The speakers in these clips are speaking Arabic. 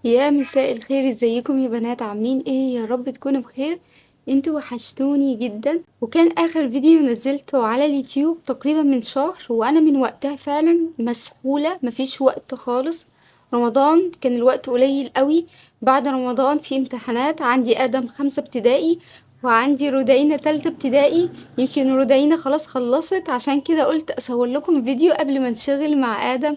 يا مساء الخير، ازيكم يا بنات؟ عاملين ايه؟ يا رب تكونوا بخير. انتوا وحشتوني جدا. وكان اخر فيديو نزلته على اليوتيوب تقريبا من شهر، وانا من وقتها فعلا مسحولة، مفيش وقت خالص. رمضان كان الوقت قليل قوي. بعد رمضان في امتحانات، عندي ادم 5 ابتدائي وعندي رودينا 3 ابتدائي. يمكن رودينا خلاص خلصت، عشان كده قلت اصور لكم فيديو قبل ما انشغل مع ادم.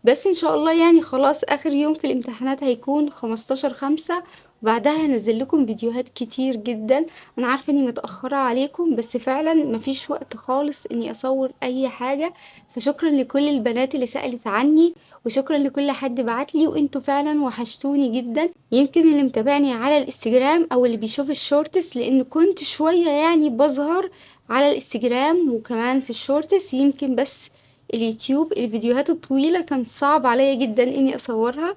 بس ان شاء الله يعني خلاص اخر يوم في الامتحانات هيكون 15/5. وبعدها هنزل لكم فيديوهات كتير جدا. انا عارفة اني متأخرة عليكم، بس فعلا مفيش وقت خالص اني اصور اي حاجة. فشكرا لكل البنات اللي سألت عني، وشكرا لكل حد بعتلي، وانتوا فعلا وحشتوني جدا. يمكن اللي متابعني على الانستجرام او اللي بيشوف الشورتس، لان كنت شوية يعني بظهر على الانستجرام وكمان في الشورتس، يمكن بس اليوتيوب الفيديوهات الطويلة كان صعب عليا جدا اني اصورها.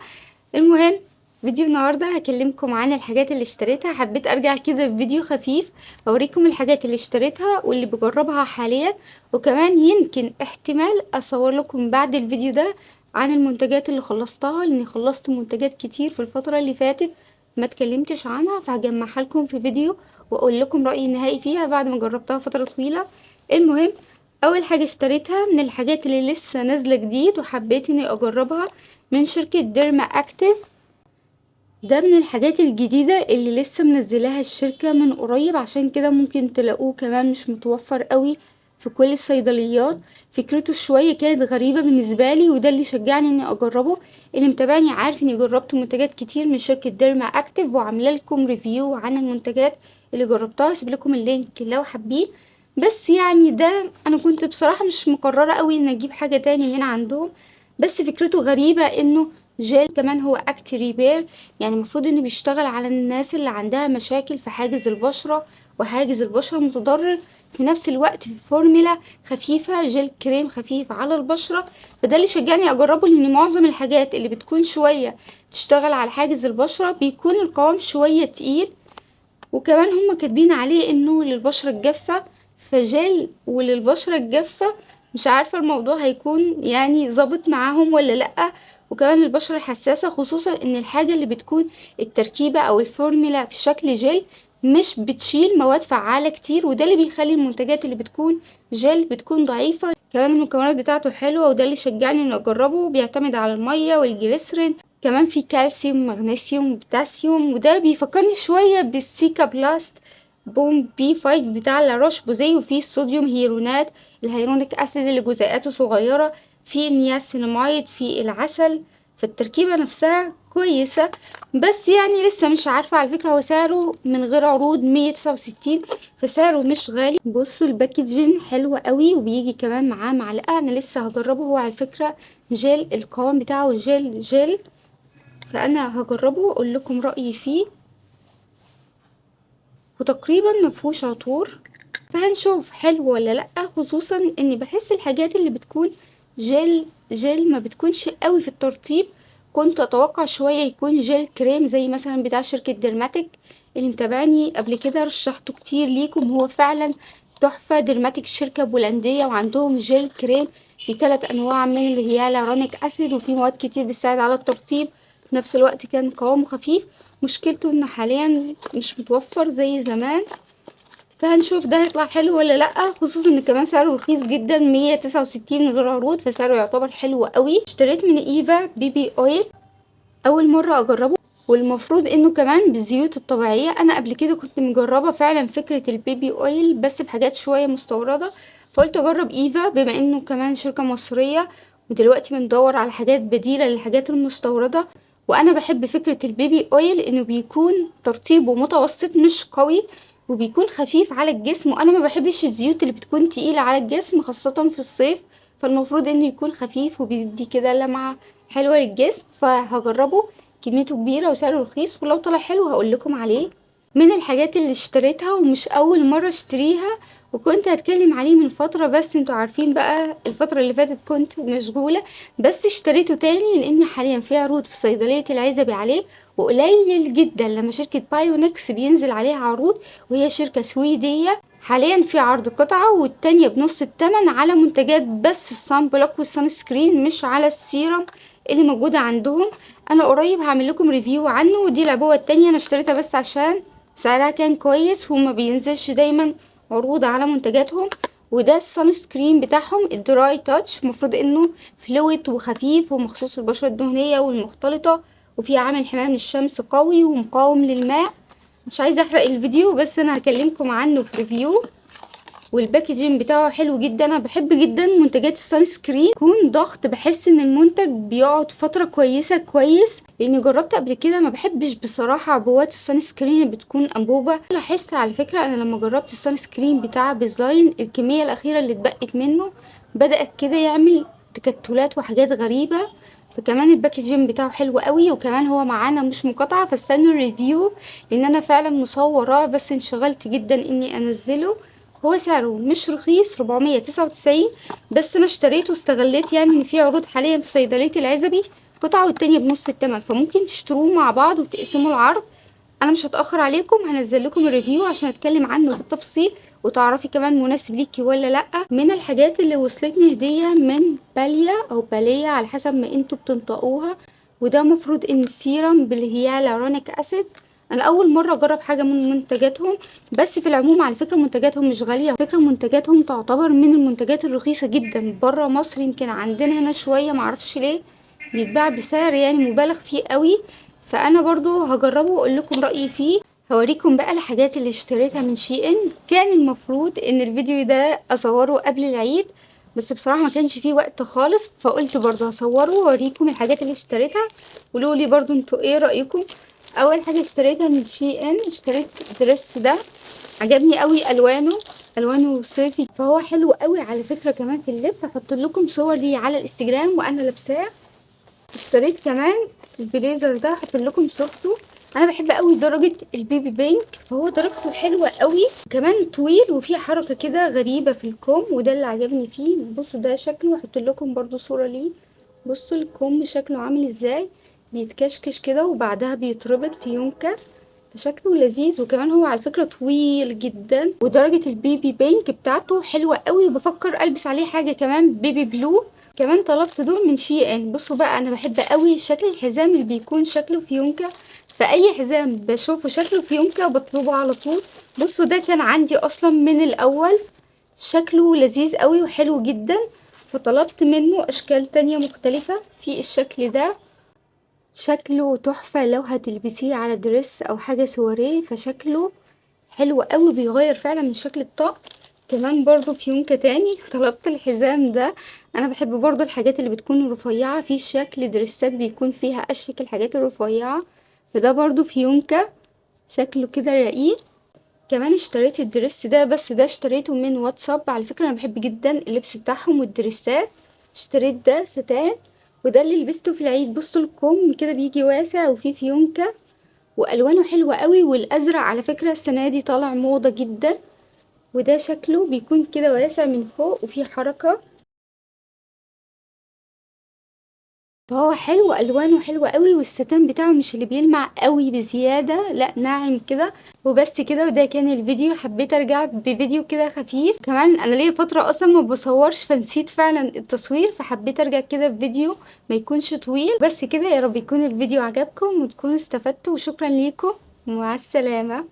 المهم، فيديو النهاردة هكلمكم عن الحاجات اللي اشتريتها. حبيت ارجع كده بفيديو خفيف اوريكم الحاجات اللي اشتريتها واللي بجربها حاليا، وكمان يمكن احتمال اصور لكم بعد الفيديو ده عن المنتجات اللي خلصتها، لاني خلصت منتجات كتير في الفترة اللي فاتت ما اتكلمتش عنها، فهجمعها لكم في فيديو واقول لكم رأيي النهائي فيها بعد ما جربتها فترة طويلة. المهم، اول حاجة اشتريتها من الحاجات اللي لسه نازلة جديد وحبيت اني اجربها، من شركة ديرما اكتيف. ده من الحاجات الجديدة اللي لسه منزلاها الشركة من قريب، عشان كده ممكن تلاقوه كمان مش متوفر قوي في كل الصيدليات. فكرته شوية كانت غريبة بالنسبة لي، وده اللي شجعني اني اجربه. اللي متابعني عارف اني جربت منتجات كتير من شركة ديرما اكتيف، وعامله لكم ريفيو عن المنتجات اللي جربتها، هسيب لكم اللينك لو حابين. بس يعني ده انا كنت بصراحة مش مقررة قوي ان اجيب حاجة تاني من عندهم، بس فكرته غريبة انه جيل كمان هو اكت ريبير. يعني المفروض انه بيشتغل على الناس اللي عندها مشاكل في حاجز البشرة، وحاجز البشرة متضرر في نفس الوقت، في فورمولا خفيفة، جل كريم خفيف على البشرة. فده اللي شجعني اجربه، لان معظم الحاجات اللي بتكون شوية بتشتغل على حاجز البشرة بيكون القوام شوية تقيل، وكمان هما كاتبين عليه انه للبشرة الجافة، فجل وللبشرة الجافة. مش عارفة الموضوع هيكون يعني ظابط معاهم ولا لأ. وكمان البشرة الحساسة، خصوصا ان الحاجة اللي بتكون التركيبة او الفورمولا في شكل جل مش بتشيل مواد فعالة كتير، وده اللي بيخلي المنتجات اللي بتكون جل بتكون ضعيفة. كمان المكونات بتاعته حلوة، وده اللي شجعني ان اجربه. بيعتمد على المية والجليسرين، كمان في كالسيوم مغنيسيوم بوتاسيوم، وده بيفكرني شوية بالسيكا بلاست بوم بي 5 بتاع لاروش بوزي. وفيه الصوديوم هيرونات، الهيرونيك اسيد اللي جزيئاته صغيرة، في نياسيناميد، في العسل. فالتركيبة نفسها كويسة، بس يعني لسه مش عارفة. على فكرة هو سعره من غير عروض 169، فسعره مش غالي. بصوا الباكجين حلوة قوي، وبيجي كمان معاه معلقة. انا لسه هجربه، هو على فكرة جيل، القوام بتاعه جيل، فانا هجربه واقول لكم رأيي فيه. وتقريبا مفهوش عطور، فهنشوف حلو ولا لأ. خصوصا اني بحس الحاجات اللي بتكون جل ما بتكونش قوي في الترطيب. كنت اتوقع شوية يكون جل كريم زي مثلا بتاع شركة ديرماتيك. اللي متابعني قبل كده رشحته كتير ليكم، هو فعلا تحفة. ديرماتيك شركة بولندية، وعندهم جل كريم في 3 انواع من اللي هي لارونيك اسيد، وفي مواد كتير بتساعد على الترطيب. في نفس الوقت كان قوامه خفيف. مشكلته انه حاليا مش متوفر زي زمان، فهنشوف ده هيطلع حلو ولا لأ. خصوصا ان كمان سعره رخيص جدا، 169 من غير عروض، فسعره يعتبر حلو قوي. اشتريت من ايفا بيبي اويل، اول مرة اجربه، والمفروض انه كمان بالزيوت الطبيعية. انا قبل كده كنت مجربة فعلا فكرة البيبي اويل بس بحاجات شوية مستوردة، فقلت اجرب ايفا بما انه كمان شركة مصرية. ودلوقتي بندور على حاجات بديلة للحاجات المستوردة. وانا بحب فكرة البيبي اويل انه بيكون ترطيبه متوسط مش قوي، وبيكون خفيف على الجسم. وانا ما بحبش الزيوت اللي بتكون تقيلة على الجسم خاصة في الصيف، فالمفروض انه يكون خفيف وبيدي كده لمعة حلوة للجسم. فهجربه، كميته كبيرة وسعره رخيص، ولو طلع حلو هقول لكم عليه. من الحاجات اللي اشتريتها ومش اول مرة اشتريها، وكنت هتكلم عليه من فترة، بس انتوا عارفين بقى الفترة اللي فاتت كنت مشغولة، بس اشتريته تاني لان حاليا في عروض في صيدلية العزبي عليه. وقليل جدا لما شركة بايونكس بينزل عليها عروض، وهي شركة سويدية. حاليا في عرض قطعة والتانية بنص التمن على منتجات بس الصن بلوك والصن سكرين، مش على السيرم اللي موجودة عندهم. انا قريب هعمل لكم ريفيو عنه. ودي العبوة التانية انا اشتريتها بس عشان سعرها كان كويس، وما بينزلش دايما عروض على منتجاتهم. وده السان سكرين بتاعهم الدراي تاتش، المفروض انه فلويد وخفيف ومخصوص للبشرة الدهنية والمختلطة، وفيه عامل حماية من الشمس قوي ومقاوم للماء. مش عايزة احرق الفيديو، بس انا هكلمكم عنه في ريفيو. والباكجينج بتاعه حلو جدا. انا بحب جدا منتجات السان سكرين يكون ضغط، بحس ان المنتج بيقعد فتره كويس، لاني جربت قبل كده. ما بحبش بصراحه عبوات السان سكرين اللي بتكون انبوبه. لاحظت على فكره انا لما جربت السان سكرين بتاع بيزلاين، الكميه الاخيره اللي اتبقت منه بدات كده يعمل تكتلات وحاجات غريبه. فكمان الباكجينج بتاعه حلو قوي، وكمان هو معانا مش مقاطعه. فاستنوا الريفيو، لان انا فعلا مصوراه بس انشغلت جدا اني انزله. هو سعره مش رخيص، 499، بس انا اشتريته واستغليت يعني ان في عروض حاليا في صيدلية العزبي، قطعة والتانية بنص التمن، فممكن تشتروه مع بعض وتقسموا العرض. انا مش هتأخر عليكم، هنزل لكم الريفيو عشان اتكلم عنه بالتفصيل، وتعرفي كمان مناسب ليكي ولا لا. من الحاجات اللي وصلتني هدية من باليا او بالية على حسب ما انتوا بتنطقوها، وده مفروض ان السيرم بالهيالورونيك اسيد. انا اول مره اجرب حاجه من منتجاتهم، بس في العموم على فكره منتجاتهم مش غاليه. على فكره منتجاتهم تعتبر من المنتجات الرخيصه جدا بره مصر. يمكن عندنا هنا شويه معرفش ليه بيتباع بسعر يعني مبالغ فيه قوي. فانا برضو هجربه واقول لكم رايي فيه. هوريكم بقى الحاجات اللي اشتريتها من شي ان. كان المفروض ان الفيديو ده اصوره قبل العيد، بس بصراحه ما كانش فيه وقت خالص، فقلت برضو هصوره واوريكم الحاجات اللي اشتريتها. قولوا لي برضو انتوا ايه رايكم. اول حاجه اشتريتها من شي ان، اشتريت الدرس ده. عجبني قوي الوانه صيفي، فهو حلو قوي على فكره. كمان في اللبس هحط لكم صور ليه على الانستجرام وانا لابساه. اشتريت كمان البليزر ده، هحط لكم صورته. انا بحب قوي درجه البيبي بينك، فهو درجته حلوه قوي، كمان طويل وفيه حركه كده غريبه في الكم، وده اللي عجبني فيه. بصوا ده شكله، هحط لكم برضو صوره ليه. بصوا الكم شكله عامل ازاي، بيتكشكش كده وبعدها بيتربط في يونكر، فشكله لذيذ. وكمان هو على فكرة طويل جدا، ودرجة البيبي بينك بتاعته حلوة قوي. وبفكر البس عليه حاجة كمان بيبي بلو. كمان طلبت دول من شي ان. بصوا بقى انا بحب قوي شكل الحزام اللي بيكون شكله فيونكة، فاي حزام بشوفه شكله فيونكة بطلبه على طول. بصوا ده كان عندي اصلا من الاول، شكله لذيذ قوي وحلو جدا، فطلبت منه اشكال تانية مختلفة. في الشكل ده شكله تحفة لو هتلبسيه على دريس او حاجة سواريه، فشكله حلو قوي، بيغير فعلا من شكل الطقم. كمان برضو في يونكة تاني طلبت الحزام ده. انا بحب برضو الحاجات اللي بتكون رفيعة، في شكل دريسات بيكون فيها اشيك الحاجات الرفيعة، فده برضو في يونكة شكله كده رقيق. كمان اشتريت الدريس ده، بس ده اشتريته من واتساب. على فكرة انا بحب جدا اللبس بتاعهم والدريسات. اشتريت ده ستان، وده اللي لبسته في العيد. بصوا الكم كده بيجي واسع وفيه فيونكة، والوانه حلوة قوي. والازرق على فكرة السنة دي طالع موضة جدا، وده شكله بيكون كده واسع من فوق وفيه حركة، فهو حلو. الوانه حلوة قوي، والستان بتاعه مش اللي بيلمع قوي بزيادة، لا ناعم كده. وبس كده، وده كان الفيديو. حبيت ارجع بفيديو كده خفيف. كمان انا ليا فترة اصلا ما بصورش، فنسيت فعلا التصوير، فحبيت ارجع كده بفيديو ما يكونش طويل. بس كده، يا رب يكون الفيديو عجبكم وتكونوا استفدتوا، وشكرا ليكم، ومع السلامة.